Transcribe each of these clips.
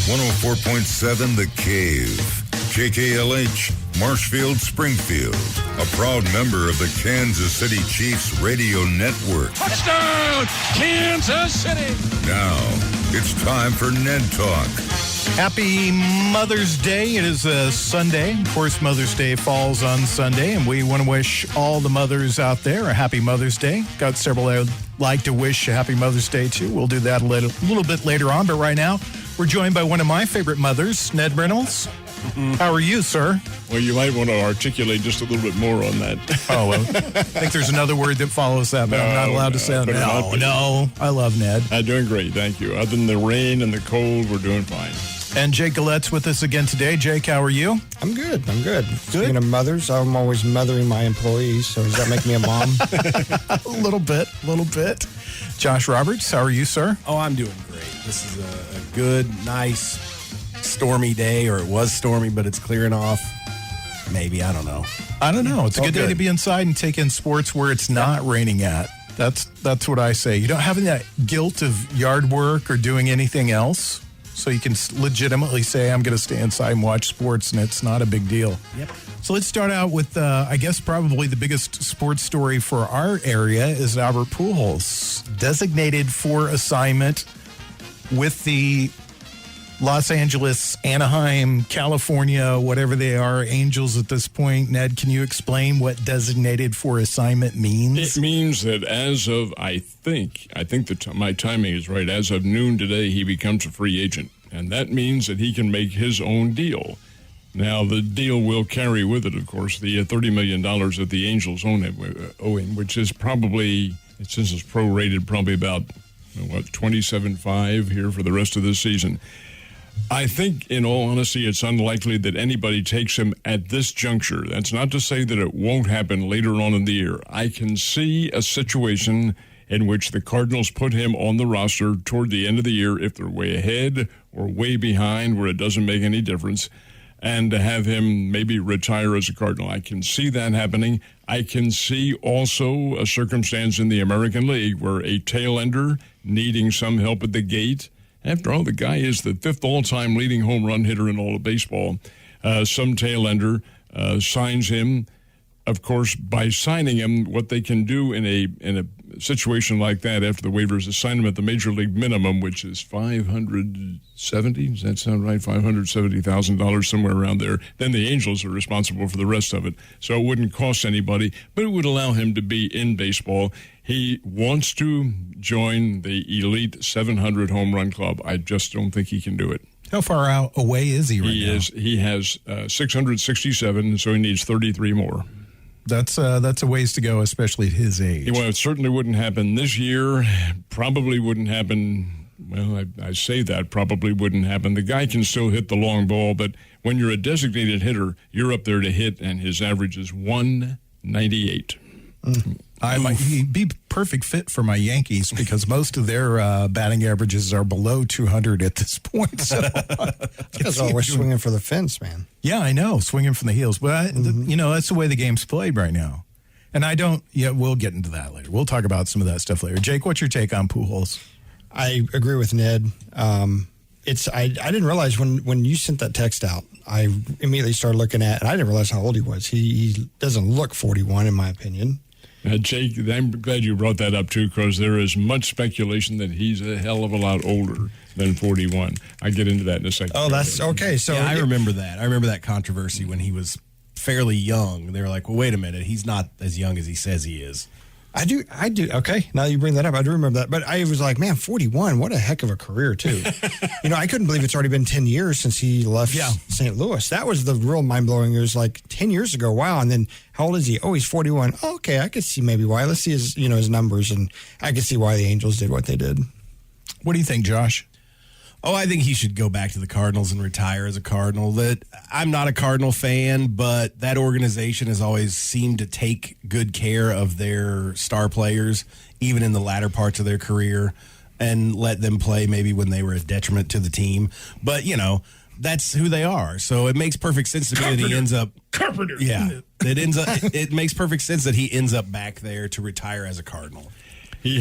104.7 The Cave. KKLH, Marshfield, Springfield. A proud member of the Kansas City Chiefs radio network. Touchdown, Kansas City! Now, it's time for Ned Talk. Happy Mother's Day. It is a Sunday. Of course, Mother's Day falls on Sunday, and we want to wish all the mothers out there a happy Mother's Day. Got several I would like to wish a happy Mother's Day to. We'll do that a little bit later on, but right now, we're joined by one of my favorite mothers, Ned Reynolds. How are you, sir? Well, you might want to articulate just a little bit more on that. Oh, well, I think there's another word that follows that, but I'm not allowed to say it. No, I love Ned. I'm doing great, thank you. Other than the rain and the cold, we're doing fine. And Jake Gallette's with us again today. Jake, how are you? I'm good. Speaking of mothers, I'm always mothering my employees, so does that make me a mom? A little bit. Josh Roberts, how are you, sir? Oh, I'm doing great. This is a good, nice, stormy day, or it was stormy, but it's clearing off. Maybe, I don't know. It's a good day to be inside and take in sports where it's not raining at. That's what I say. You don't have that guilt of yard work or doing anything else. So you can legitimately say, I'm going to stay inside and watch sports, and it's not a big deal. Yep. So let's start out with, I guess, probably the biggest sports story for our area is Albert Pujols, designated for assignment with the Los Angeles, Anaheim, California, whatever they are, Angels at this point. Ned, can you explain what designated for assignment means? It means that as of, I think my timing is right, as of noon today, he becomes a free agent. And that means that he can make his own deal. Now, the deal will carry with it, of course, the $30 million that the Angels owe him, which is probably, since it's prorated, probably about, $27.5 here for the rest of this season. I think, in all honesty, it's unlikely that anybody takes him at this juncture. That's not to say that it won't happen later on in the year. I can see a situation in which the Cardinals put him on the roster toward the end of the year if they're way ahead or way behind where it doesn't make any difference, and to have him maybe retire as a Cardinal. I can see that happening. I can see also a circumstance in the American League where a tail ender needing some help at the gate. After all, the guy is the fifth all-time leading home run hitter in all of baseball. Some tail ender signs him. Of course, by signing him, what they can do in a situation like that after the waivers is sign him at the major league minimum, which is $570. Does that sound right? $570,000, somewhere around there. Then the Angels are responsible for the rest of it. So it wouldn't cost anybody, but it would allow him to be in baseball. He wants to join the elite 700 home run club. I just don't think he can do it. How far out away is he right now? He has 667, so he needs 33 more. That's a ways to go, especially at his age. Well, it certainly wouldn't happen this year. Probably wouldn't happen. Well, I say that probably wouldn't happen. The guy can still hit the long ball, but when you're a designated hitter, you're up there to hit, and his average is 198. He'd be perfect fit for my Yankees because most of their batting averages are below 200 at this point. So Because we're swinging for the fence, man. Yeah, I know, swinging from the heels. But, that's the way the game's played right now. And we'll get into that later. We'll talk about some of that stuff later. Jake, what's your take on Pujols? I agree with Ned. I didn't realize when you sent that text out, I immediately started looking at, and I didn't realize how old he was. He doesn't look 41, in my opinion. Jake, I'm glad you brought that up, too, because there is much speculation that he's a hell of a lot older than 41. I get into that in a second. Oh, that's okay. So yeah, I remember that. I remember that controversy when he was fairly young. They were like, well, wait a minute. He's not as young as he says he is. I do. Okay, now you bring that up, I do remember that. But I was like, man, 41, what a heck of a career, too. I couldn't believe it's already been 10 years since he left St. Louis. That was the real mind-blowing. It was like 10 years ago, wow. And then how old is he? Oh, he's 41. Oh, okay, I could see maybe why. Let's see his numbers, and I could see why the Angels did what they did. What do you think, Josh? Oh, I think he should go back to the Cardinals and retire as a Cardinal. I'm not a Cardinal fan, but that organization has always seemed to take good care of their star players, even in the latter parts of their career, and let them play maybe when they were a detriment to the team. But, that's who they are. So it makes perfect sense to me that he ends up... Carpenter! Yeah. It makes perfect sense that he ends up back there to retire as a Cardinal. He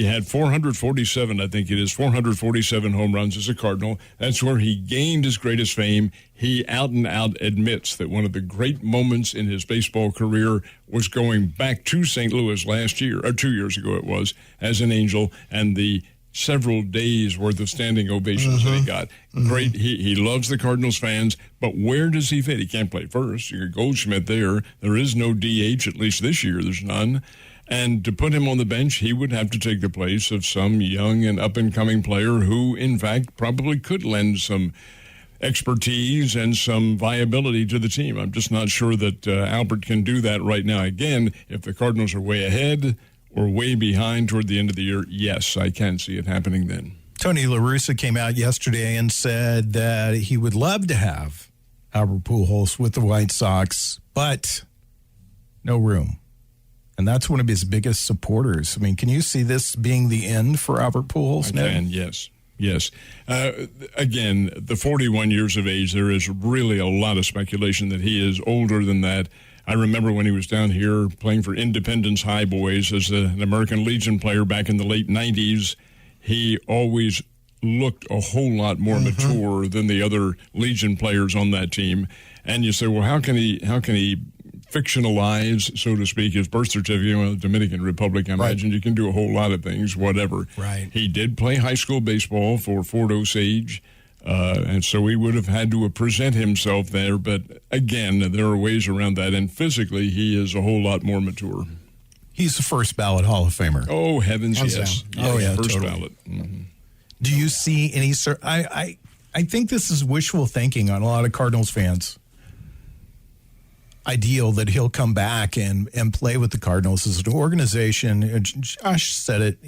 had 447, I think it is, 447 home runs as a Cardinal. That's where he gained his greatest fame. He out and out admits that one of the great moments in his baseball career was going back to St. Louis last year, or 2 years ago it was, as an Angel, and the several days worth of standing ovations that he got. Great. He loves the Cardinals fans, but where does he fit? He can't play first. You got Goldschmidt there. There is no DH, at least this year. There's none. And to put him on the bench, he would have to take the place of some young and up-and-coming player who, in fact, probably could lend some expertise and some viability to the team. I'm just not sure that Albert can do that right now. Again, if the Cardinals are way ahead or way behind toward the end of the year, yes, I can see it happening then. Tony La Russa came out yesterday and said that he would love to have Albert Pujols with the White Sox, but no room. And that's one of his biggest supporters. I mean, can you see this being the end for Albert Pujols? I can, yes. Yes. Again, the 41 years of age, there is really a lot of speculation that he is older than that. I remember when he was down here playing for Independence High Boys as an American Legion player back in the late 90s. He always looked a whole lot more mature than the other Legion players on that team. And you say, well, how can he fictionalize, so to speak, his birth certificate? Well, the Dominican Republic, I imagine you can do a whole lot of things, whatever. Right. He did play high school baseball for Fort Osage, and so he would have had to present himself there. But again, there are ways around that, and physically, he is a whole lot more mature. He's the first ballot Hall of Famer. Oh, heavens, yes. Oh, yeah, first totally. ballot. Do you see any? I think this is wishful thinking on a lot of Cardinals fans. Ideal that he'll come back and play with the Cardinals as an organization. Josh said it,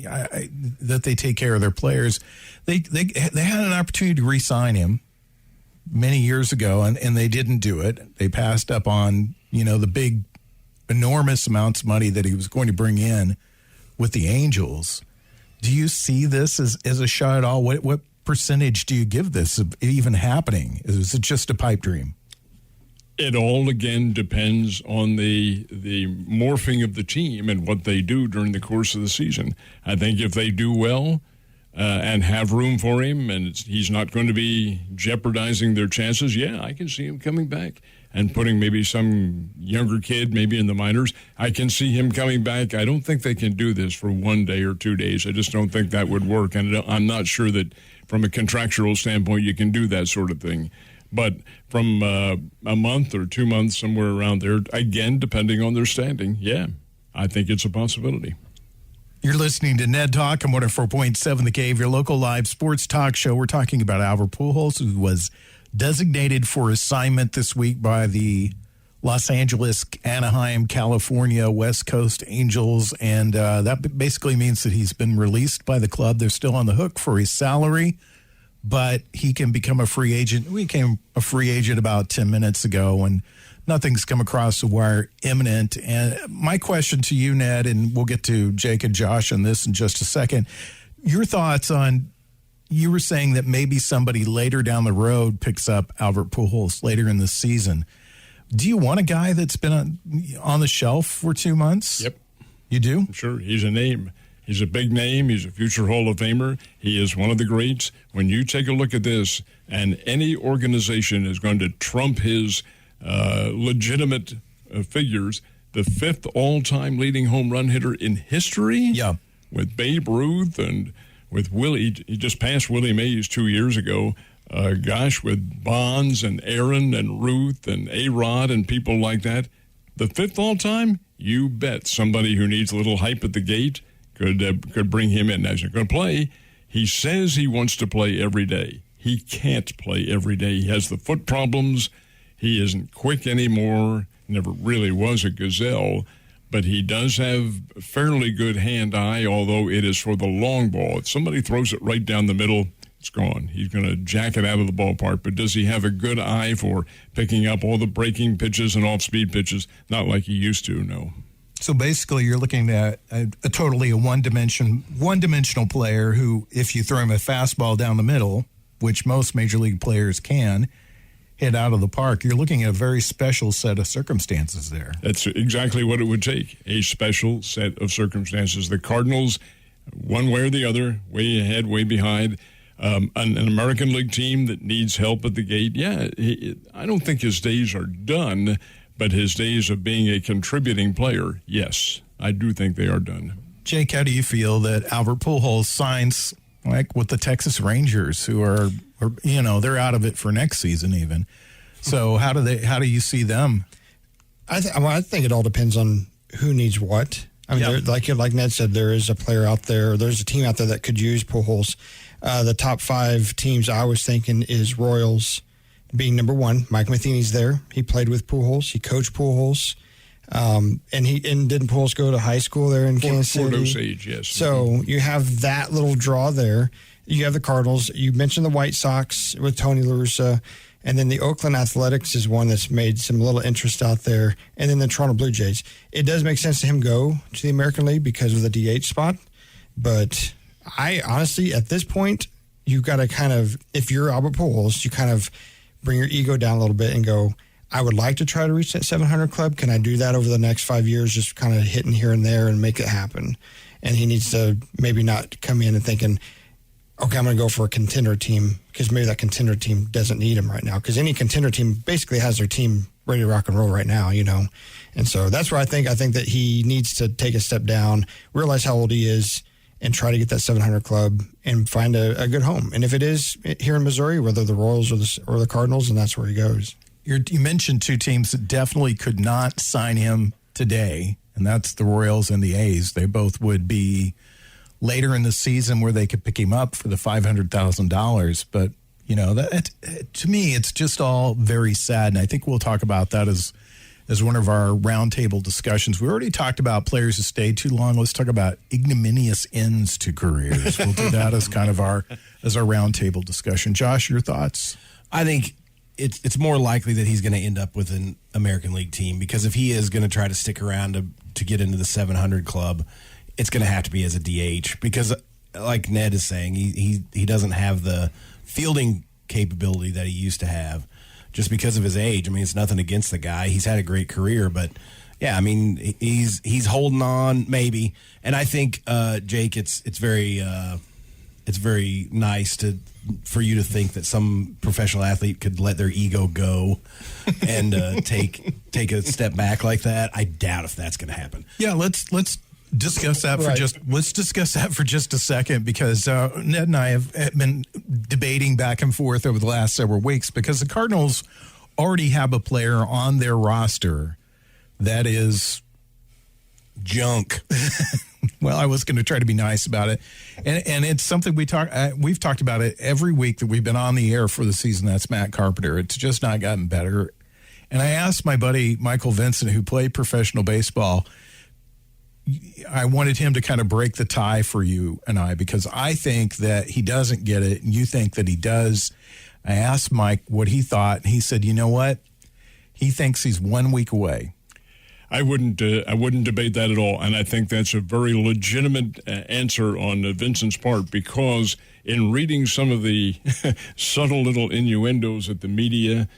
that they take care of their players. They had an opportunity to re-sign him many years ago, and they didn't do it. They passed up on, the big, enormous amounts of money that he was going to bring in with the Angels. Do you see this as a shot at all? What percentage do you give this of even happening? Is it just a pipe dream? It all, again, depends on the morphing of the team and what they do during the course of the season. I think if they do well and have room for him and he's not going to be jeopardizing their chances, yeah, I can see him coming back and putting maybe some younger kid maybe in the minors. I can see him coming back. I don't think they can do this for 1 day or 2 days. I just don't think that would work. And I'm not sure that from a contractual standpoint you can do that sort of thing. But from a month or 2 months, somewhere around there, again, depending on their standing, yeah, I think it's a possibility. You're listening to Ned Talk on 104.7 The Cave, your local live sports talk show. We're talking about Albert Pujols, who was designated for assignment this week by the Los Angeles, Anaheim, California, West Coast Angels, and that basically means that he's been released by the club. They're still on the hook for his salary, but he can become a free agent. We became a free agent about 10 minutes ago, and nothing's come across the wire imminent. And my question to you, Ned, and we'll get to Jake and Josh on this in just a second. Your thoughts on, you were saying that maybe somebody later down the road picks up Albert Pujols later in the season. Do you want a guy that's been on the shelf for 2 months? Yep. You do? Sure. He's a name. He's a big name. He's a future Hall of Famer. He is one of the greats. When you take a look at this, and any organization is going to trump his legitimate figures, the fifth all-time leading home run hitter in history, yeah, with Babe Ruth and with Willie. He just passed Willie Mays 2 years ago. With Bonds and Aaron and Ruth and A-Rod and people like that, the fifth all-time, you bet somebody who needs a little hype at the gate could bring him in. Now, he's not going to play. He says he wants to play every day. He can't play every day. He has the foot problems. He isn't quick anymore. Never really was a gazelle. But he does have fairly good hand-eye, although it is for the long ball. If somebody throws it right down the middle, it's gone. He's going to jack it out of the ballpark. But does he have a good eye for picking up all the breaking pitches and off-speed pitches? Not like he used to, no. So basically, you're looking at a totally one-dimensional player who, if you throw him a fastball down the middle, which most major league players can, hit out of the park. You're looking at a very special set of circumstances there. That's exactly what it would take, a special set of circumstances. The Cardinals, one way or the other, way ahead, way behind, an American League team that needs help at the gate. Yeah, I don't think his days are done, but his days of being a contributing player, yes, I do think they are done. Jake, how do you feel that Albert Pujols signs like with the Texas Rangers, who are they're out of it for next season even? So how do you see them? I think it all depends on who needs what. I mean, like Ned said, there is a player out there. There's a team out there that could use Pujols. The top 5 teams I was thinking is Royals being number 1. Mike Matheny's there. He played with Pujols. He coached Pujols. And didn't Pujols go to high school there in Kansas City? Fort Osage, yes. So you have that little draw there. You have the Cardinals. You mentioned the White Sox with Tony La Russa. And then the Oakland Athletics is one that's made some little interest out there. And then the Toronto Blue Jays. It does make sense to him go to the American League because of the DH spot. But I honestly, at this point, you've got to kind of, if you're Albert Pujols, you kind of bring your ego down a little bit and go, I would like to try to reach that 700 club. Can I do that over the next 5 years, just kind of hitting here and there and make it happen? And he needs to maybe not come in and thinking, okay, I'm going to go for a contender team, because maybe that contender team doesn't need him right now, because any contender team basically has their team ready to rock and roll right now, And so that's where I think that he needs to take a step down, realize how old he is, and try to get that 700 club and find a good home. And if it is here in Missouri, whether the Royals or the Cardinals, and that's where he goes. You mentioned 2 teams that definitely could not sign him today, and that's the Royals and the A's. They both would be later in the season where they could pick him up for the $500,000. But, that to me, it's just all very sad. And I think we'll talk about that as one of our roundtable discussions. We already talked about players who stayed too long. Let's talk about ignominious ends to careers. We'll do that as kind of our roundtable discussion. Josh, your thoughts? I think it's more likely that he's going to end up with an American League team, because if he is going to try to stick around to get into the 700 club, it's going to have to be as a DH, because like Ned is saying, he doesn't have the fielding capability that he used to have just because of his age. I mean, it's nothing against the guy. He's had a great career, but yeah, I mean, he's holding on maybe. And I think, Jake, it's very nice for you to think that some professional athlete could let their ego go and take a step back like that. I doubt if that's going to happen. Yeah, let's discuss that for just a second, because Ned and I have been debating back and forth over the last several weeks, because the Cardinals already have a player on their roster that is junk. Well, I was going to try to be nice about it, and it's something we've talked about it every week that we've been on the air for the season. That's Matt Carpenter. It's just not gotten better. And I asked my buddy Michael Vincent, who played professional baseball, I wanted him to kind of break the tie for you and I, because I think that he doesn't get it, and you think that he does. I asked Mike what he thought, and he said, you know what? He thinks he's 1 week away. I wouldn't debate that at all, and I think that's a very legitimate answer on Vincent's part, because in reading some of the subtle little innuendos at the media,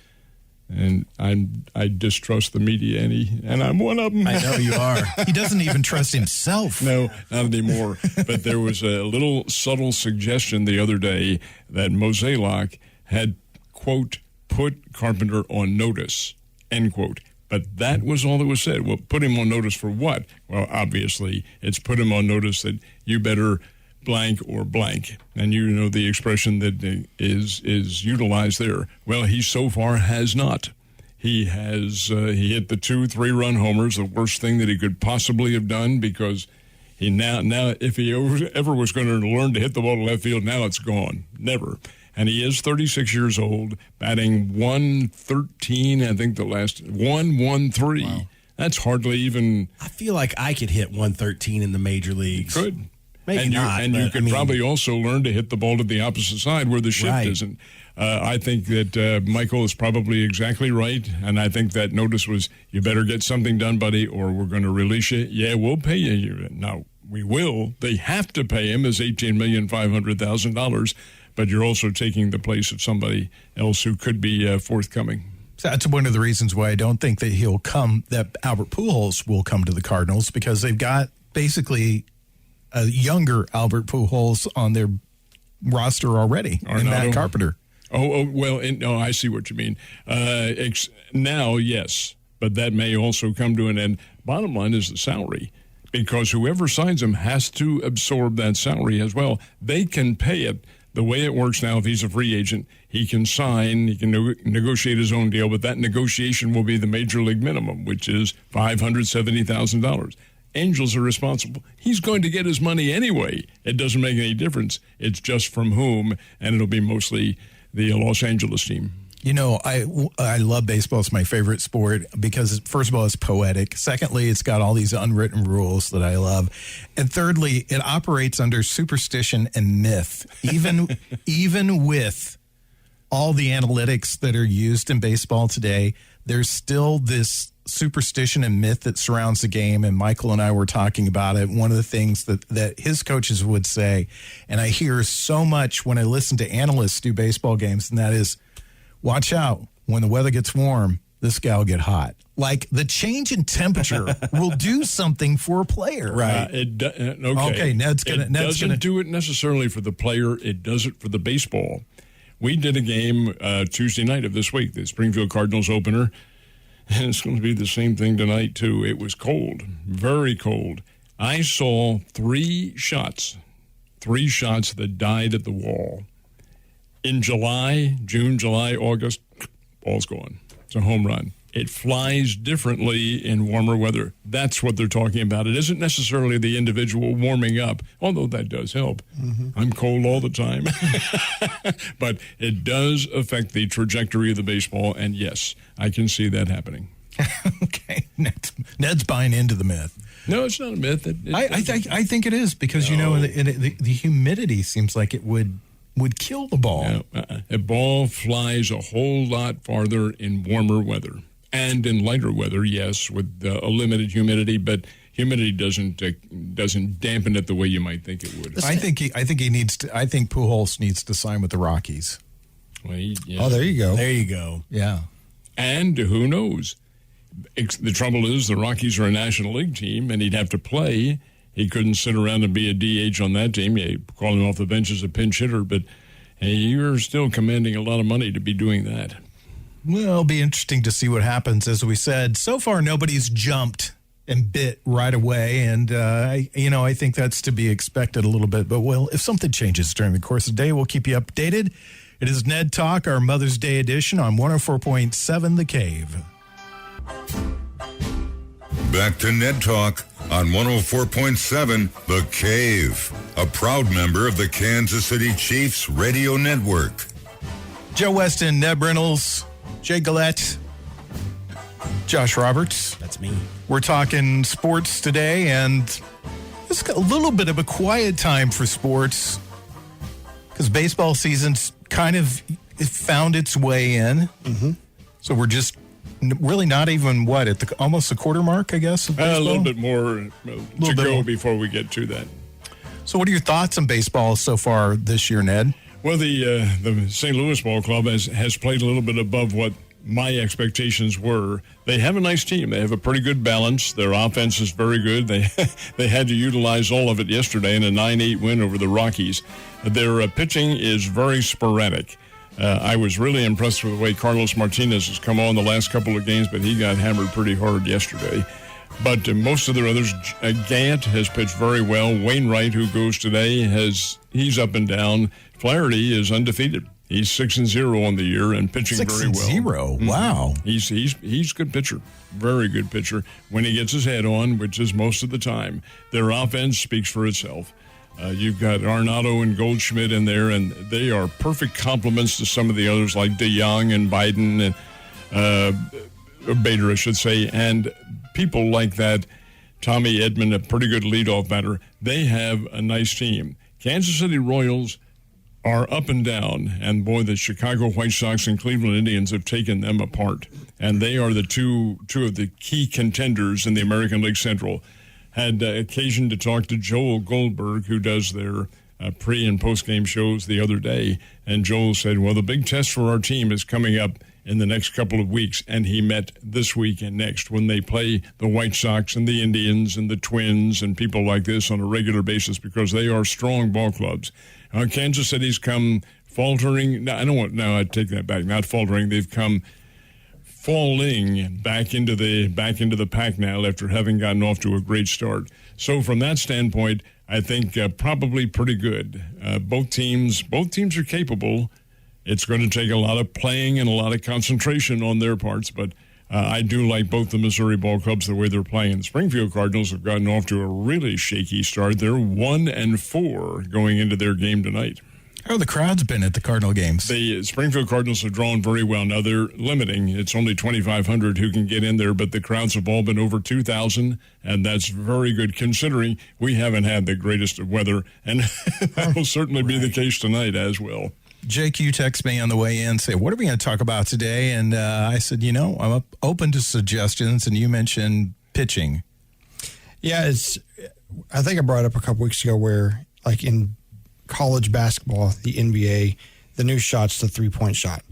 and I distrust the media, and I'm one of them. I know you are. He doesn't even trust himself. No, not anymore. But there was a little subtle suggestion the other day that Mozeliak had, quote, put Carpenter on notice, end quote. But that was all that was said. Well, put him on notice for what? Well, obviously, it's put him on notice that you better blank or blank. And you know the expression that is utilized there. Well, he so far has not. He he hit the 2-3 run homers, the worst thing that he could possibly have done, because he now if he ever was going to learn to hit the ball to left field, now it's gone. Never. And he is 36 years old, batting 113, I think the last 113. Wow. That's hardly even. I feel like I could hit 113 in the major leagues. Could. Maybe not. And you could probably also learn to hit the ball to the opposite side where the shift isn't. I think that Michael is probably exactly right, and I think that notice was, you better get something done, buddy, or we're going to release you. Yeah, we'll pay you. Now, we will. They have to pay him his $18,500,000. but you're also taking the place of somebody else who could be forthcoming. So that's one of the reasons why I don't think that that Albert Pujols will come to the Cardinals, because they've got basically a younger Albert Pujols on their roster already, and Matt Carpenter. No, I see what you mean. Now, yes, but that may also come to an end. Bottom line is the salary, because whoever signs him has to absorb that salary as well. They can pay it. The way it works now, if he's a free agent, he can sign, he can negotiate his own deal, but that negotiation will be the major league minimum, which is $570,000. Angels are responsible. He's going to get his money anyway. It doesn't make any difference. It's just from whom, and it'll be mostly the Los Angeles team. You know, I love baseball. It's my favorite sport because, first of all, it's poetic. Secondly, it's got all these unwritten rules that I love. And thirdly, it operates under superstition and myth. Even with all the analytics that are used in baseball today, there's still this superstition and myth that surrounds the game. And Michael and I were talking about it. One of the things that his coaches would say, and I hear so much when I listen to analysts do baseball games, and that is, watch out. When the weather gets warm, this guy will get hot. Like, the change in temperature will do something for a player. Right. Okay, Ned's going to do it necessarily for the player. It does it for the baseball. We did a game Tuesday night of this week, the Springfield Cardinals opener, and it's going to be the same thing tonight, too. It was cold, very cold. I saw three shots that died at the wall. In June, July, August, ball's gone. It's a home run. It flies differently in warmer weather. That's what they're talking about. It isn't necessarily the individual warming up, although that does help. Mm-hmm. I'm cold all the time. But it does affect the trajectory of the baseball, and yes, I can see that happening. Okay. Ned's buying into the myth. No, it's not a myth. I think it is, because, you know, the humidity seems like it would kill the ball. A ball flies a whole lot farther in warmer weather. And in lighter weather, yes, with a limited humidity, but humidity doesn't dampen it the way you might think it would. I think Pujols needs to sign with the Rockies. Well, yeah. Oh, there you go. There you go. Yeah. And who knows? The trouble is the Rockies are a National League team, and he'd have to play. He couldn't sit around and be a DH on that team. You call him off the bench as a pinch hitter, but you're still commanding a lot of money to be doing that. Well, it'll be interesting to see what happens. As we said, so far nobody's jumped and bit right away, and I think that's to be expected a little bit. But if something changes during the course of the day, we'll keep you updated. It is Ned Talk, our Mother's Day edition on 104.7 The Cave. Back to Ned Talk on 104.7 The Cave, a proud member of the Kansas City Chiefs radio network. Joe Westen, Ned Reynolds, Jay Gillette, Josh Roberts. That's me. We're talking sports today, and it's a little bit of a quiet time for sports because baseball season's kind of found its way in. Mm-hmm. So we're just really not even, at almost the quarter mark, I guess, of baseball? A little bit more to go before we get to that. So what are your thoughts on baseball so far this year, Ned? Well, the St. Louis Ball Club has played a little bit above what my expectations were. They have a nice team. They have a pretty good balance. Their offense is very good. They had to utilize all of it yesterday in a 9-8 win over the Rockies. Their pitching is very sporadic. I was really impressed with the way Carlos Martinez has come on the last couple of games, but he got hammered pretty hard yesterday. But most of their others, Gant has pitched very well. Wainwright, who goes today, he's up and down. Flaherty is undefeated. He's 6-0 on the year and pitching very well. 6-0. Wow. He's a good pitcher. Very good pitcher when he gets his head on, which is most of the time. Their offense speaks for itself. You've got Arenado and Goldschmidt in there, and they are perfect complements to some of the others like DeYoung and Biden and Bader, I should say, and people like that. Tommy Edman, a pretty good leadoff batter. They have a nice team. Kansas City Royals are up and down, and boy, the Chicago White Sox and Cleveland Indians have taken them apart, and they are the two of the key contenders in the American League Central. Had occasion to talk to Joel Goldberg, who does their pre- and post-game shows the other day, and Joel said, well, the big test for our team is coming up in the next couple of weeks, and he meant this week and next when they play the White Sox and the Indians and the Twins and people like this on a regular basis because they are strong ball clubs. Kansas City's come faltering. No, I take that back. Not faltering. They've come falling back into the pack now after having gotten off to a great start. So from that standpoint, I think probably pretty good. Both teams are capable. It's going to take a lot of playing and a lot of concentration on their parts, but I do like both the Missouri ball clubs the way they're playing. The Springfield Cardinals have gotten off to a really shaky start. They're 1-4 going into their game tonight. How the crowd's been at the Cardinal games? The Springfield Cardinals have drawn very well. Now they're limiting. It's only 2,500 who can get in there, but the crowds have all been over 2,000, and that's very good considering we haven't had the greatest of weather, and that will certainly be the case tonight as well. Jake, you text me on the way in, say, what are we going to talk about today? And I said, I'm open to suggestions, and you mentioned pitching. Yeah, I think I brought it up a couple weeks ago where, like in college basketball, the NBA, the new shot's the three-point shot.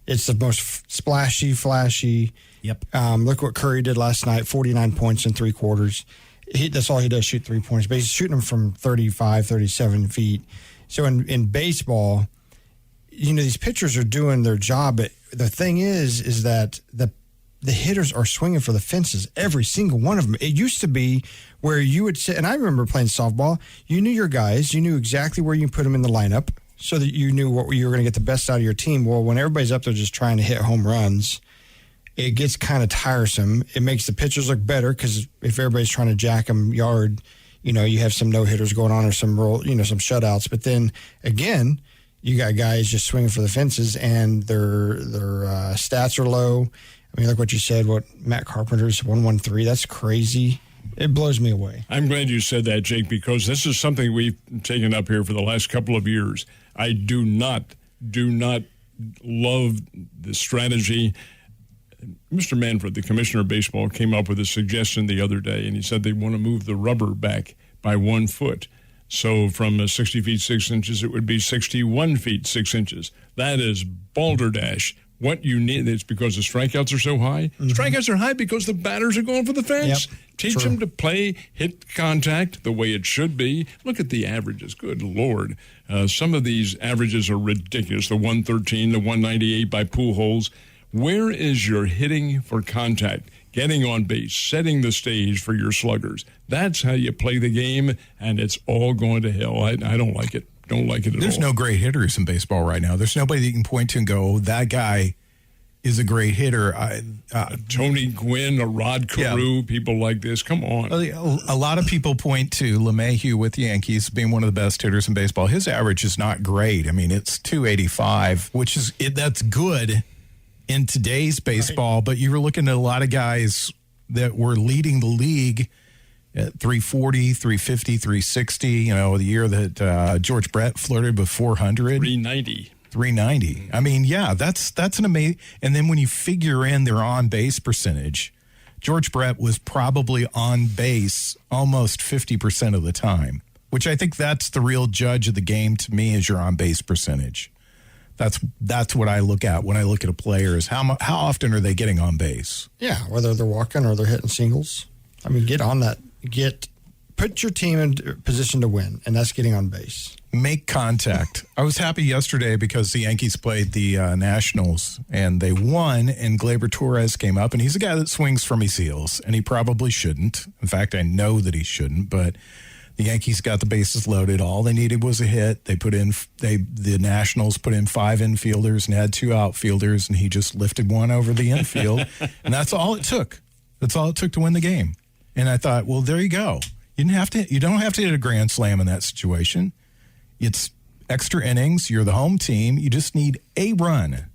It's the most splashy, flashy. Yep. Look what Curry did last night, 49 points in three quarters. That's all he does, shoot 3 points. But he's shooting them from 35, 37 feet. So in baseball, these pitchers are doing their job. But the thing is that the hitters are swinging for the fences, every single one of them. It used to be where you would sit, and I remember playing softball, you knew your guys, you knew exactly where you put them in the lineup so that you knew what you were going to get the best out of your team. Well, when everybody's up there just trying to hit home runs, it gets kind of tiresome. It makes the pitchers look better because if everybody's trying to jack them yard, you have some no-hitters going on or some some shutouts. But then, again, you got guys just swinging for the fences and their stats are low. I mean, like what you said, what Matt Carpenter's 113, that's crazy. It blows me away. I'm glad you said that, Jake, because this is something we've taken up here for the last couple of years. I do not love the strategy. Mr. Manfred, the commissioner of baseball, came up with a suggestion the other day, and he said they want to move the rubber back by 1 foot. So from 60 feet 6 inches, it would be 61 feet 6 inches. That is balderdash. What you need, it's because the strikeouts are so high. Mm-hmm. Strikeouts are high because the batters are going for the fence. Yep, Teach true. them to play, hit contact the way it should be. Look at the averages. Good Lord. Some of these averages are ridiculous. The 113, the 198 by Pujols. Where is your hitting for contact? Getting on base, setting the stage for your sluggers. That's how you play the game, and it's all going to hell. I don't like it. Don't like it at all. There's no great hitters in baseball right now. There's nobody that you can point to and go, that guy is a great hitter. Tony Gwynn, a Rod Carew, people like this. Come on. A lot of people point to LeMahieu with the Yankees being one of the best hitters in baseball. His average is not great. I mean, it's 285, which is that's good in today's baseball. Right. But you were looking at a lot of guys that were leading the league at 340, 350, 360, the year that George Brett flirted with 400. 390. I mean, yeah, that's an amazing. And then when you figure in their on-base percentage, George Brett was probably on base almost 50% of the time, which I think that's the real judge of the game to me is your on-base percentage. That's what I look at when I look at a player is how often are they getting on base? Yeah, whether they're walking or they're hitting singles. I mean, get on that. Put your team in position to win, and that's getting on base. Make contact. I was happy yesterday because the Yankees played the Nationals, and they won, and Gleyber Torres came up, and he's a guy that swings from his heels, and he probably shouldn't. In fact, I know that he shouldn't, but the Yankees got the bases loaded. All they needed was a hit. The Nationals put in 5 infielders and had 2 outfielders, and he just lifted one over the infield, and that's all it took. That's all it took to win the game. And I thought, well, there you go. You don't have to hit a grand slam in that situation. It's extra innings. You're the home team. You just need a run.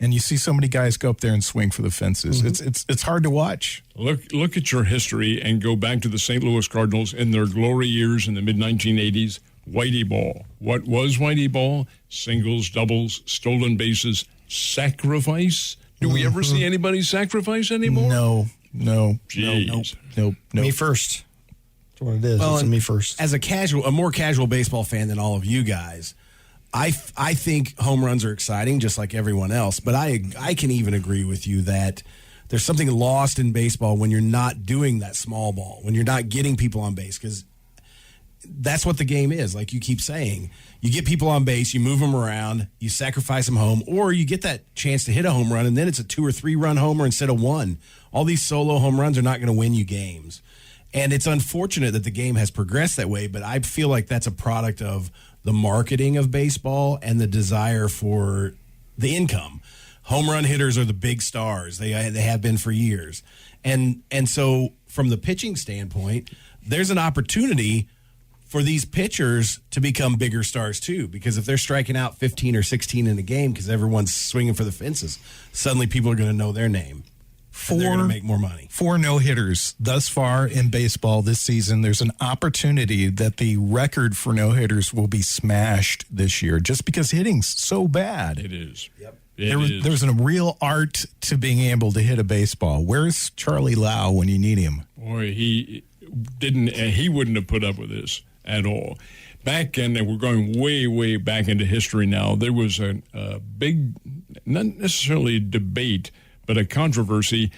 And you see so many guys go up there and swing for the fences. Mm-hmm. It's hard to watch. Look at your history and go back to the St. Louis Cardinals in their glory years in the mid-1980s. Whitey ball. What was Whitey ball? Singles, doubles, stolen bases, sacrifice. Do we ever see anybody sacrifice anymore? No. Jeez. Nope. Me first. That's what it is. It's and me first. As a more casual baseball fan than all of you guys, I think home runs are exciting, just like everyone else. But I can even agree with you that there's something lost in baseball when you're not doing that small ball, when you're not getting people on base, because that's what the game is. Like you keep saying, you get people on base, you move them around, you sacrifice them home, or you get that chance to hit a home run, and then it's a 2 or 3 run homer instead of 1. All these solo home runs are not going to win you games. And it's unfortunate that the game has progressed that way, but I feel like that's a product of the marketing of baseball and the desire for the income. Home run hitters are the big stars. They have been for years. And so from the pitching standpoint, there's an opportunity for these pitchers to become bigger stars too, because if they're striking out 15 or 16 in a game because everyone's swinging for the fences, suddenly people are going to know their name. And they're going to make more money. 4 no-hitters thus far in baseball this season. There's an opportunity that the record for no-hitters will be smashed this year just because hitting's so bad. It is. Yep. There's a real art to being able to hit a baseball. Where's Charlie Lau when you need him? Boy, he wouldn't have put up with this at all. Back in, we're going way, way back into history now, there was a big, not necessarily debate, but a controversy.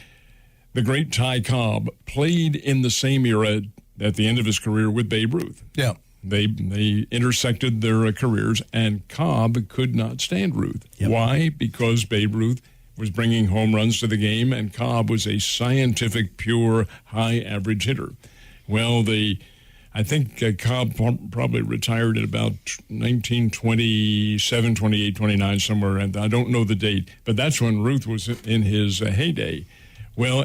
The great Ty Cobb played in the same era at the end of his career with Babe Ruth. Yeah. They intersected their careers, and Cobb could not stand Ruth. Yep. Why? Because Babe Ruth was bringing home runs to the game, and Cobb was a scientific, pure, high average hitter. Well, I think Cobb probably retired at about 1927, 28, 29, somewhere. And I don't know the date, but that's when Ruth was in his heyday. Well,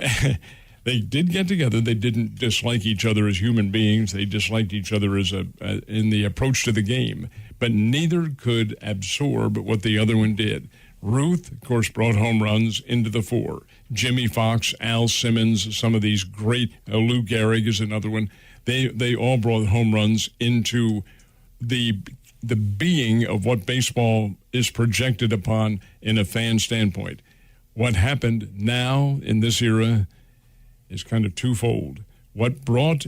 they did get together. They didn't dislike each other as human beings. They disliked each other as in the approach to the game. But neither could absorb what the other one did. Ruth, of course, brought home runs into the fore. Jimmy Fox, Al Simmons, some of these great, Lou Gehrig is another one. They all brought home runs into the being of what baseball is projected upon in a fan standpoint. What happened now in this era is kind of twofold. What brought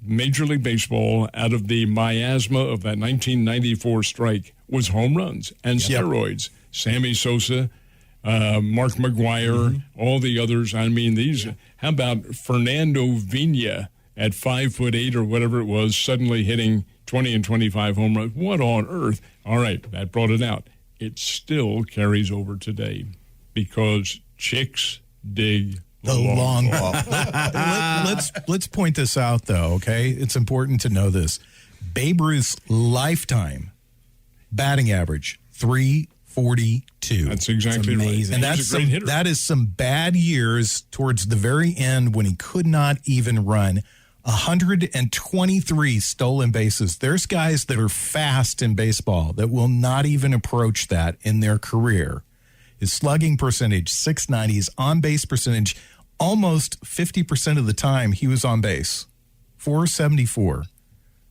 Major League Baseball out of the miasma of that 1994 strike was home runs and steroids. Sammy Sosa, Mark McGwire, all the others. I mean, how about Fernando Vina at 5'8" or whatever it was, suddenly hitting 20 and 25 home runs? What on earth? All right, that brought it out. It still carries over today because chicks dig the long ball. Let's point this out, though, okay? It's important to know this. Babe Ruth's lifetime batting average, 342. That's exactly right. And that is some bad years towards the very end when he could not even run. 123 stolen bases. There's guys that are fast in baseball that will not even approach that in their career. His slugging percentage, 690. His on-base percentage, almost 50% of the time he was on base, 474.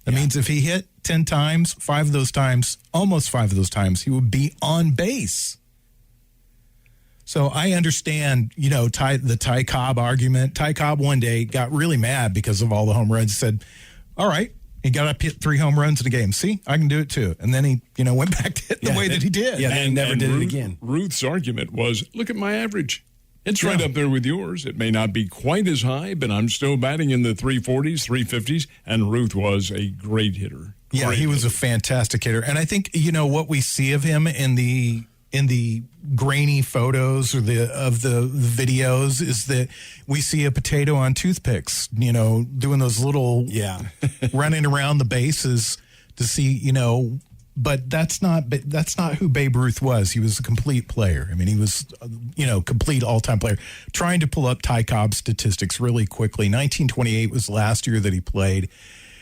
That means if he hit 10 times, 5 of those times, almost 5 of those times, he would be on base. So I understand, the Ty Cobb argument. Ty Cobb one day got really mad because of all the home runs. He said, all right, he got up, hit 3 home runs in a game. See, I can do it too. And then he, went back to hit the way that he did. Yeah, and never did it again. Ruth's argument was, look at my average. It's right up there with yours. It may not be quite as high, but I'm still batting in the 340s, 350s, and Ruth was a great hitter. Yeah, he was a fantastic hitter. And I think, what we see of him in the grainy photos or of the videos is that we see a potato on toothpicks, doing those little running around the bases to see, but that's not who Babe Ruth was. He was a complete player. I mean, he was, complete all-time player. Trying to pull up Ty Cobb's statistics really quickly. 1928 was the last year that he played.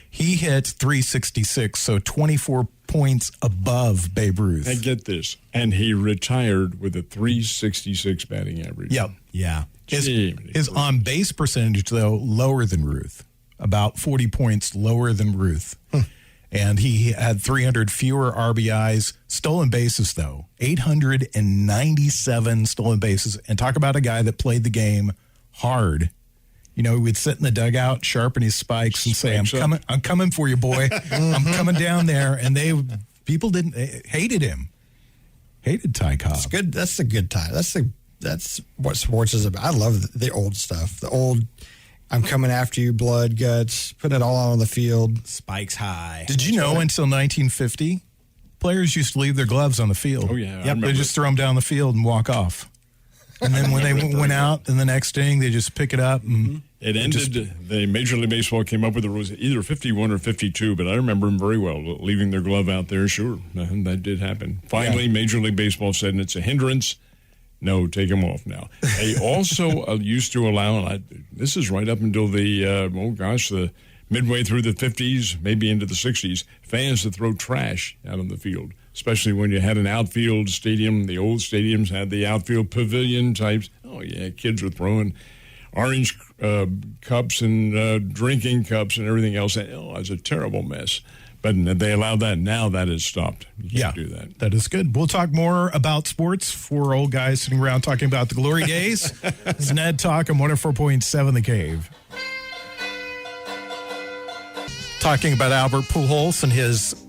He hit 366, so 24 points above Babe Ruth. And get this, and he retired with a 366 batting average. Yep. Yeah. His on-base percentage, though, lower than Ruth. About 40 points lower than Ruth. And he had 300 fewer RBIs. Stolen bases, though, 897 stolen bases. And talk about a guy that played the game hard. You know, he would sit in the dugout, sharpen his spikes, and say, I'm coming for you, boy. I'm coming down there. And people hated him. Hated Ty Cobb. That's good. That's a good time. That's what sports is about. I love the old stuff. The old, I'm coming after you, blood, guts, putting it all out on the field. Spikes high. Did you know until 1950, players used to leave their gloves on the field? Oh, yeah. Yep, they just throw them down the field and walk off. And then when they went out in the next inning, they just pick it up. And It ended, the Major League Baseball came up with the rules, either 51 or 52, but I remember them very well, leaving their glove out there, sure. That did happen. Finally, Major League Baseball said, and it's a hindrance, no, take them off now. They also used to allow, this is right up until the midway through the 50s, maybe into the 60s, fans to throw trash out on the field, especially when you had an outfield stadium. The old stadiums had the outfield pavilion types. Oh, yeah, kids were throwing orange cups and drinking cups and everything else. Oh, it's a terrible mess. But they allowed that. Now that has stopped. You can't do that. That is good. We'll talk more about sports. Four old guys sitting around talking about the glory days. This is Ned Talk on 104.7 The Cave. Talking about Albert Pujols and his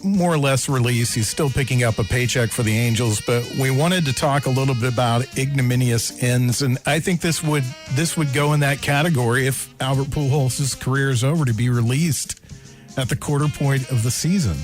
more or less release. He's still picking up a paycheck for the Angels, but we wanted to talk a little bit about ignominious ends, and I think this would go in that category if Albert Pujols' career is over, to be released at the quarter point of the season.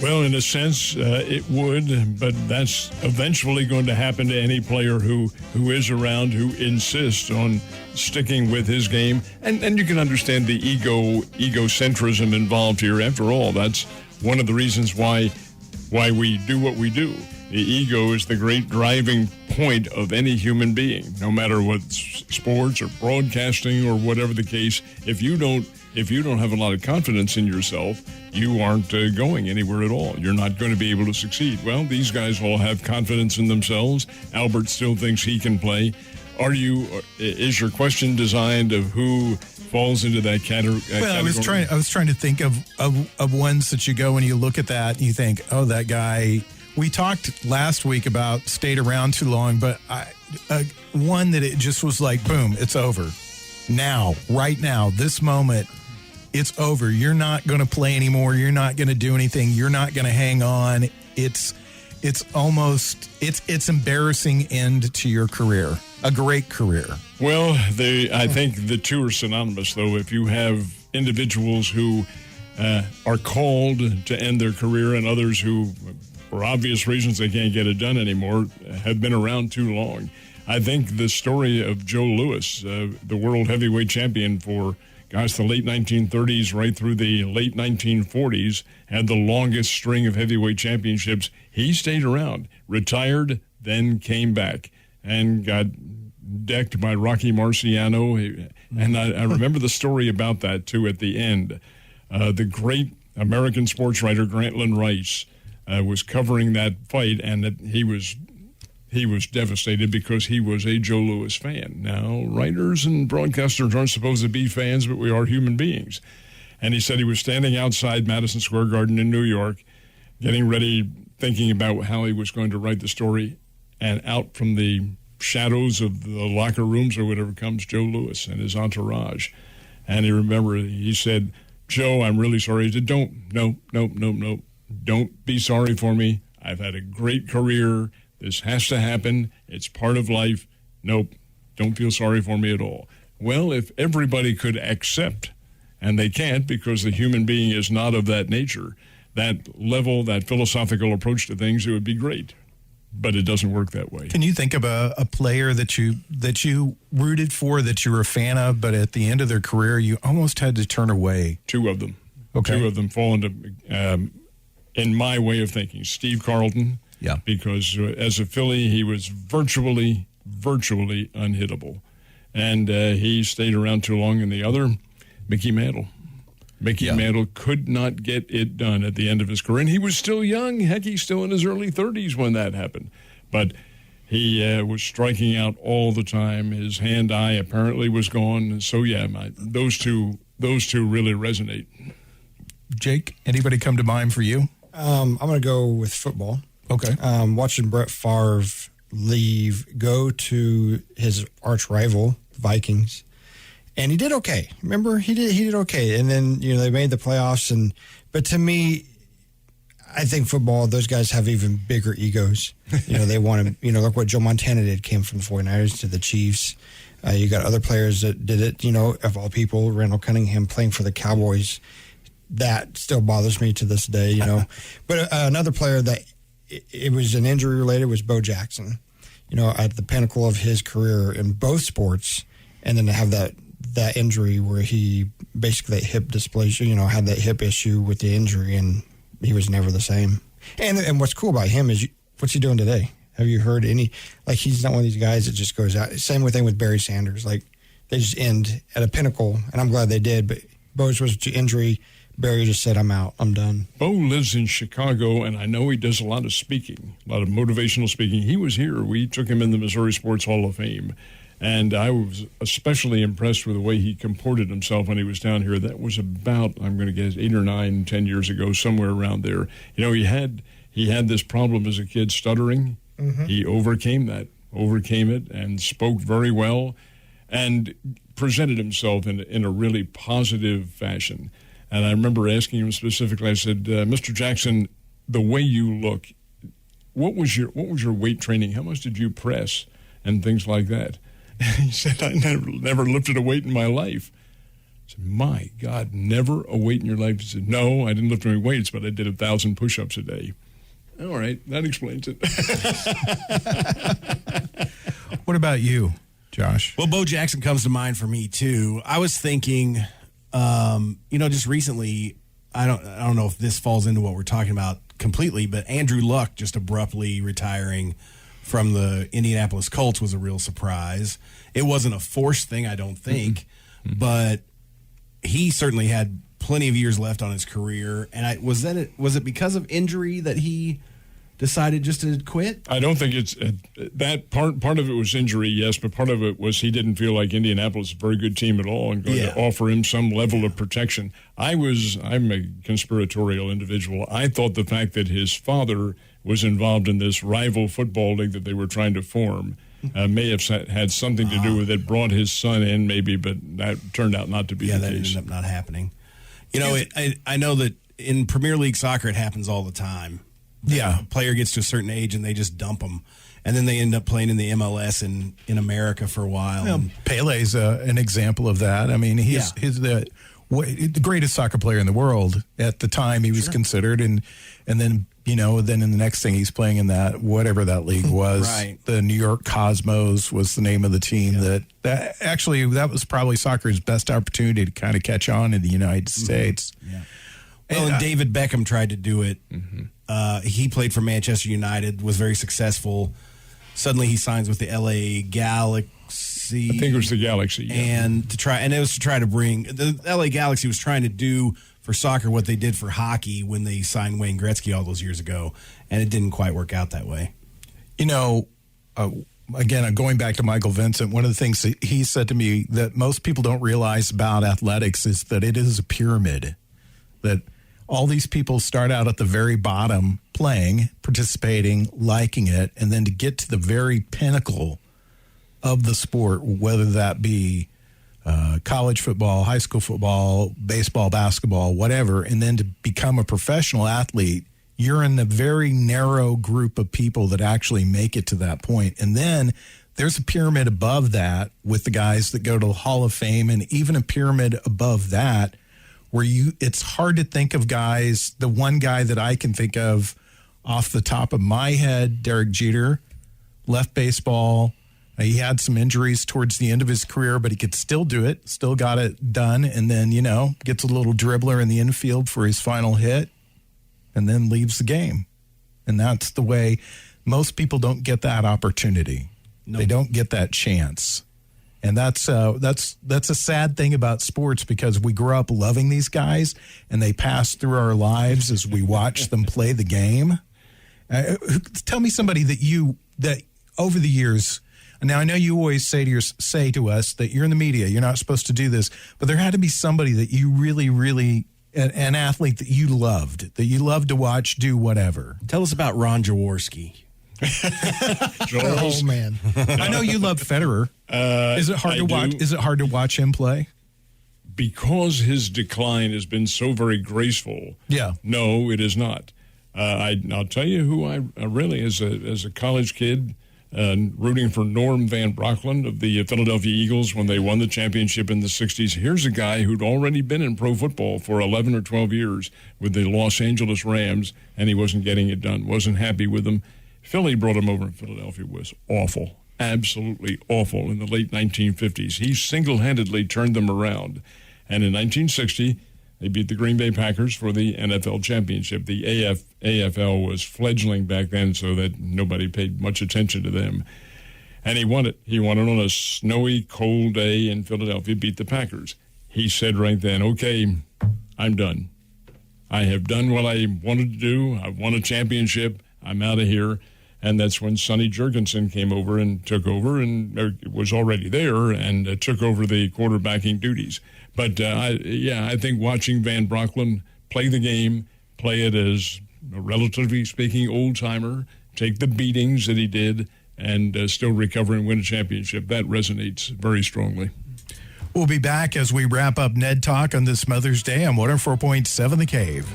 Well, in a sense, it would, but that's eventually going to happen to any player who is around, who insists on sticking with his game. And you can understand the egocentrism involved here. After all, that's one of the reasons why we do what we do. The ego is the great driving point of any human being, no matter what sports or broadcasting or whatever the case. If you don't have a lot of confidence in yourself, you aren't going anywhere at all. You're not going to be able to succeed. Well, these guys all have confidence in themselves. Albert still thinks he can play. Is your question designed of who falls into that category? Well, I was trying to think of ones that you go and you look at that and you think, oh, that guy. We talked last week about stayed around too long, but one that it just was like, boom, it's over. Now, right now, this moment, it's over. You're not going to play anymore. You're not going to do anything. You're not going to hang on. It's embarrassing end to your career. A great career. Well, I think the two are synonymous, though. If you have individuals who are called to end their career and others who, for obvious reasons they can't get it done anymore, have been around too long. I think the story of Joe Louis, the world heavyweight champion for, the late 1930s right through the late 1940s, had the longest string of heavyweight championships. He stayed around, retired, then came back, and got decked by Rocky Marciano. And I remember the story about that, too, at the end. The great American sports writer Grantland Rice was covering that fight, and he was devastated because he was a Joe Louis fan. Now, writers and broadcasters aren't supposed to be fans, but we are human beings. And he said he was standing outside Madison Square Garden in New York, getting ready, thinking about how he was going to write the story, and out from the shadows of the locker rooms or whatever comes Joe Louis and his entourage. And he said, Joe, I'm really sorry. He said, no. Don't be sorry for me. I've had a great career. This has to happen. It's part of life. Nope. Don't feel sorry for me at all. Well, if everybody could accept, and they can't because the human being is not of that nature, that level, that philosophical approach to things, it would be great. But it doesn't work that way. Can you think of a player that you rooted for, that you were a fan of, but at the end of their career, you almost had to turn away? Two of them. Okay. Two of them fall into, in my way of thinking, Steve Carlton. Yeah. Because as a Philly, he was virtually unhittable. And he stayed around too long. And the other, Mickey Mantle. Mickey Mantle could not get it done at the end of his career. And he was still young. Heck, he's still in his early 30s when that happened. But he was striking out all the time. His hand-eye apparently was gone. And so, those two really resonate. Jake, anybody come to mind for you? I'm going to go with football. Okay. Watching Brett Favre go to his arch rival, Vikings, And he did okay. Remember, he did okay. And then, they made the playoffs. But to me, I think football, those guys have even bigger egos. They want to, look what Joe Montana did, came from the 49ers to the Chiefs. You got other players that did it, of all people, Randall Cunningham playing for the Cowboys. That still bothers me to this day, But another player that it was an injury related was Bo Jackson, at the pinnacle of his career in both sports. And then to have that injury where he basically that hip dysplasia, had that hip issue with the injury, and he was never the same. And what's cool about him is, what's he doing today? Have you heard any? Like, he's not one of these guys that just goes out. Same thing with Barry Sanders. Like, they just end at a pinnacle, and I'm glad they did. But Bo's was to injury. Barry just said, I'm out. I'm done. Bo lives in Chicago, and I know he does a lot of speaking, a lot of motivational speaking. He was here. We took him in the Missouri Sports Hall of Fame. And I was especially impressed with the way he comported himself when he was down here. That was about, I'm going to guess, 8 or 9, 10 years ago, somewhere around there. He had this problem as a kid, stuttering. Mm-hmm. He overcame it, and spoke very well, and presented himself in a really positive fashion. And I remember asking him specifically, I said, Mr. Jackson, the way you look, what was your weight training? How much did you press? And things like that. He said, I never lifted a weight in my life. I said, my God, never a weight in your life? He said, no, I didn't lift any weights, but I did 1,000 push-ups a day. All right, that explains it. What about you, Josh? Well, Bo Jackson comes to mind for me, too. I was thinking, just recently, I don't know if this falls into what we're talking about completely, but Andrew Luck just abruptly retiring from the Indianapolis Colts was a real surprise. It wasn't a forced thing, I don't think, but he certainly had plenty of years left on his career. And was it because of injury that he decided just to quit? I don't think it's that part of it was injury, yes, but part of it was he didn't feel like Indianapolis is a very good team at all and going to offer him some level of protection. I'm a conspiratorial individual. I thought the fact that his father was involved in this rival football league that they were trying to form may have had something to do with it, brought his son in maybe, but that turned out not to be the case. Yeah, that ended up not happening. I know that in Premier League soccer it happens all the time. A player gets to a certain age and they just dump them. And then they end up playing in the MLS in America for a while. Well, Pele's an example of that. I mean, he's the greatest soccer player in the world at the time he was considered. And then, then in the next thing he's playing in that, whatever that league was. Right. The New York Cosmos was the name of the team that was probably soccer's best opportunity to kind of catch on in the United States. Yeah. Well, and David Beckham tried to do it. Mm-hmm. He played for Manchester United, was very successful. Suddenly he signs with the LA Galaxy. I think it was the Galaxy. Yeah. And it was to try to bring the LA Galaxy was trying to do for soccer what they did for hockey when they signed Wayne Gretzky all those years ago, and it didn't quite work out that way. Again, going back to Michael Vincent, one of the things that he said to me that most people don't realize about athletics is that it is a pyramid, that all these people start out at the very bottom playing, participating, liking it, and then to get to the very pinnacle of the sport, whether that be college football, high school football, baseball, basketball, whatever, and then to become a professional athlete, you're in the very narrow group of people that actually make it to that point. And then there's a pyramid above that with the guys that go to the Hall of Fame, and even a pyramid above that where it's hard to think of guys. The one guy that I can think of off the top of my head, Derek Jeter, left baseball. He had some injuries towards the end of his career, but he could still do it, still got it done, and then, gets a little dribbler in the infield for his final hit and then leaves the game. And that's the way most people don't get that opportunity. No. They don't get that chance. And that's a sad thing about sports, because we grow up loving these guys and they pass through our lives as we watch them play the game. Tell me somebody that over the years. Now, I know you always say to us that you're in the media, you're not supposed to do this, but there had to be somebody that you really, really, an athlete that you loved to watch do whatever. Tell us about Ron Jaworski. Charles, Oh man, I know you love Federer. Is it hard I to watch? do. Is it hard to watch him play? Because his decline has been so very graceful. Yeah. No, it is not. I'll tell you who I really, as a college kid, rooting for Norm Van Brocklin of the Philadelphia Eagles when they won the championship in the 60s. Here's a guy who'd already been in pro football for 11 or 12 years with the Los Angeles Rams, and he wasn't getting it done, wasn't happy with them. Philly brought him over, and Philadelphia was awful, absolutely awful in the late 1950s. He single-handedly turned them around. And in 1960, they beat the Green Bay Packers for the NFL championship. The AFL was fledgling back then, so that nobody paid much attention to them. And he won it. He won it on a snowy, cold day in Philadelphia, beat the Packers. He said right then, okay, I'm done. I have done what I wanted to do. I've won a championship. I'm out of here. And that's when Sonny Jurgensen came over and took over, and was already there, and took over the quarterbacking duties. But, I think watching Van Brocklin play the game, play it as a relatively speaking old-timer, take the beatings that he did, and still recover and win a championship, that resonates very strongly. We'll be back as we wrap up Ned Talk on this Mother's Day on 104.7 The Cave.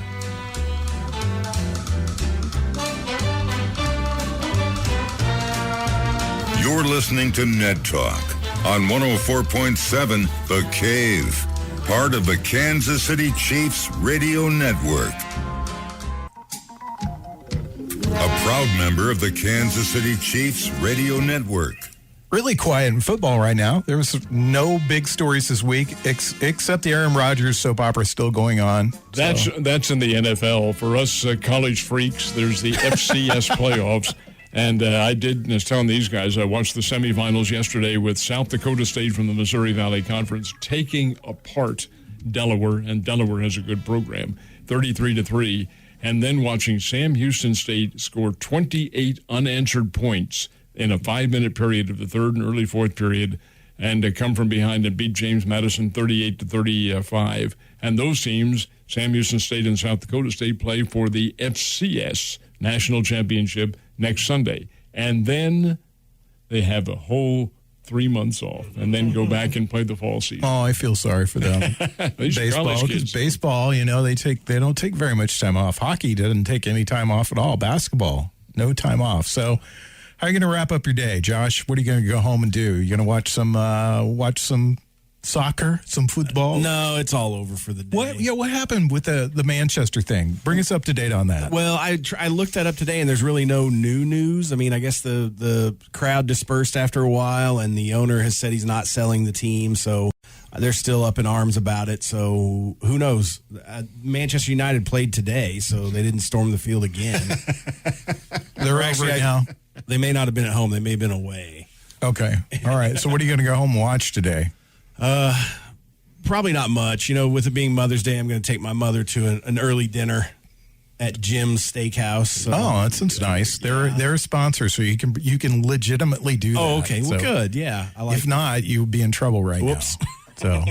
You're listening to Ned Talk on 104.7 The Cave, part of the Kansas City Chiefs Radio Network. A proud member of the Kansas City Chiefs Radio Network. Really quiet in football right now. There was no big stories this week, except the Aaron Rodgers soap opera still going on. That's in the NFL. For us college freaks, there's the FCS playoffs. And I was telling these guys, I watched the semifinals yesterday with South Dakota State from the Missouri Valley Conference taking apart Delaware, and Delaware has a good program, 33-3, and then watching Sam Houston State score 28 unanswered points in a 5-minute period of the third and early fourth period, and come from behind and beat James Madison 38-35. And those teams, Sam Houston State and South Dakota State, play for the FCS National Championship next Sunday. And then they have a whole 3 months off and then go back and play the fall season. Oh, I feel sorry for them. Baseball, you know, they don't take very much time off. Hockey doesn't take any time off at all. Basketball, no time off. So how are you going to wrap up your day, Josh? What are you going to go home and do? You going to watch some soccer, some football? No, it's all over for the day. What happened with the Manchester thing? Bring us up to date on that. Well, I looked that up today, and there's really no new news. I mean, I guess the crowd dispersed after a while, and the owner has said he's not selling the team, so they're still up in arms about it. So who knows? Manchester United played today, so they didn't storm the field again. They're over it now. They may not have been at home. They may have been away. Okay. All right. So what are you going to go home and watch today? Probably not much. You know, with it being Mother's Day, I'm going to take my mother to an early dinner at Jim's Steakhouse. So. Oh, that sounds nice. They're a sponsor, so you can legitimately do that. Oh, okay. Well, so good. Yeah. If not, you'd be in trouble right Whoops. now. So,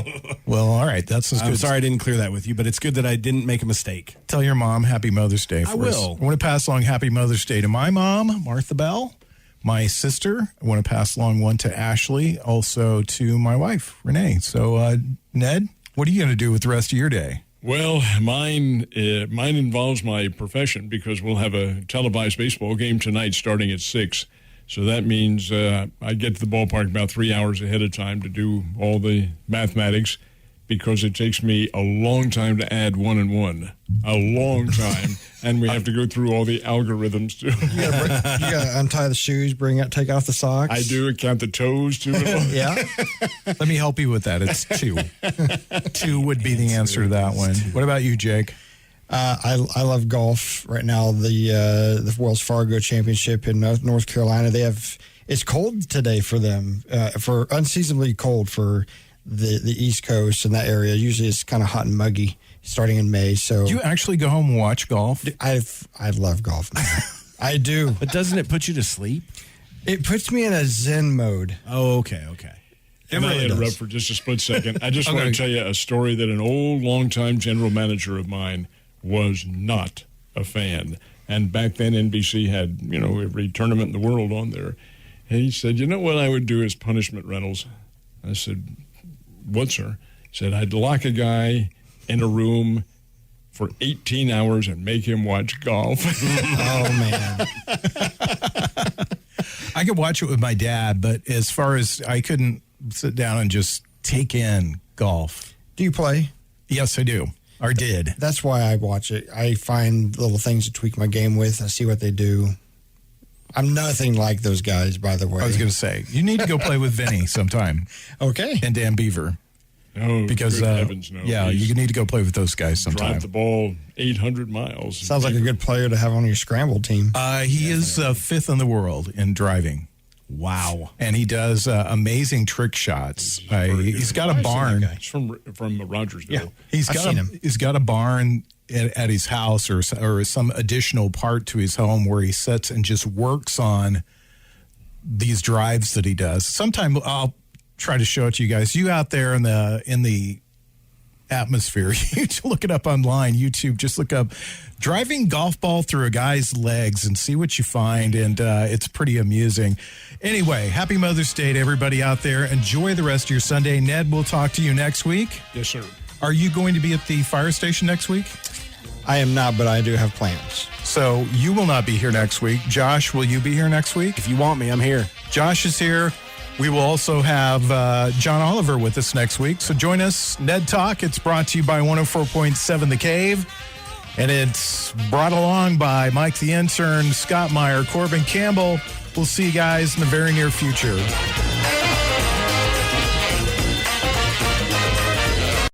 well, all right. That's good. I'm sorry I didn't clear that with you, but it's good that I didn't make a mistake. Tell your mom Happy Mother's Day. I will. I want to pass along Happy Mother's Day to my mom, Martha Bell, my sister. I want to pass along one to Ashley, also to my wife, Renee. So, Ned, what are you going to do with the rest of your day? Well, mine involves my profession because we'll have a televised baseball game tonight starting at 6. So that means I get to the ballpark about 3 hours ahead of time to do all the mathematics because it takes me a long time to add 1 and 1. A long time. And we have to go through all the algorithms too. You got to untie the shoes, take off the socks. I do count the toes too. Yeah. Let me help you with that. It's 2. 2 would be the answer to that one. What about you, Jake? I love golf right now. The Wells Fargo Championship in North Carolina. It's cold today for them, for unseasonably cold for the East Coast and that area. Usually it's kind of hot and muggy starting in May. So do you actually go home and watch golf? I love golf. I do. But doesn't it put you to sleep? It puts me in a Zen mode. Oh, okay. Can I interrupt for just a split second? I just want to tell you a story that an old, long-time general manager of mine was not a fan. And back then, NBC had, every tournament in the world on there. And he said, you know what I would do as punishment, Reynolds? I said, what, sir? He said, I'd lock a guy in a room for 18 hours and make him watch golf. Oh, man. I could watch it with my dad, but as far as I couldn't sit down and just take in golf. Do you play? Yes, I do. Or did. That's why I watch it. I find little things to tweak my game with. I see what they do. I'm nothing like those guys, by the way. I was going to say, you need to go play with Vinny sometime. Okay. And Dan Beaver. No, Because, good heavens, no. yeah, He's you need to go play with those guys sometime. drive the ball 800 miles. Sounds like a good player to have on your scramble team. He is fifth in the world in driving. Wow. And he does amazing trick shots. He's got a barn. He's from Rogersville. Yeah, I've seen him. He's got a barn at his house or some additional part to his home where he sits and just works on these drives that he does. Sometime I'll try to show it to you guys. You out there in the atmosphere, you look it up online, YouTube, just look up driving golf ball through a guy's legs and see what you find. And it's pretty amusing. Anyway, happy Mother's Day to everybody out there. Enjoy the rest of your Sunday. Ned, we'll talk to you next week. Yes, sir. Are you going to be at the fire station next week? I am not, but I do have plans. So you will not be here next week. Josh, will you be here next week? If you want me, I'm here. Josh is here. We will also have John Oliver with us next week. So join us. Ned Talk. It's brought to you by 104.7 The Cave. And it's brought along by Mike the Intern, Scott Meyer, Corbin Campbell. We'll see you guys in the very near future.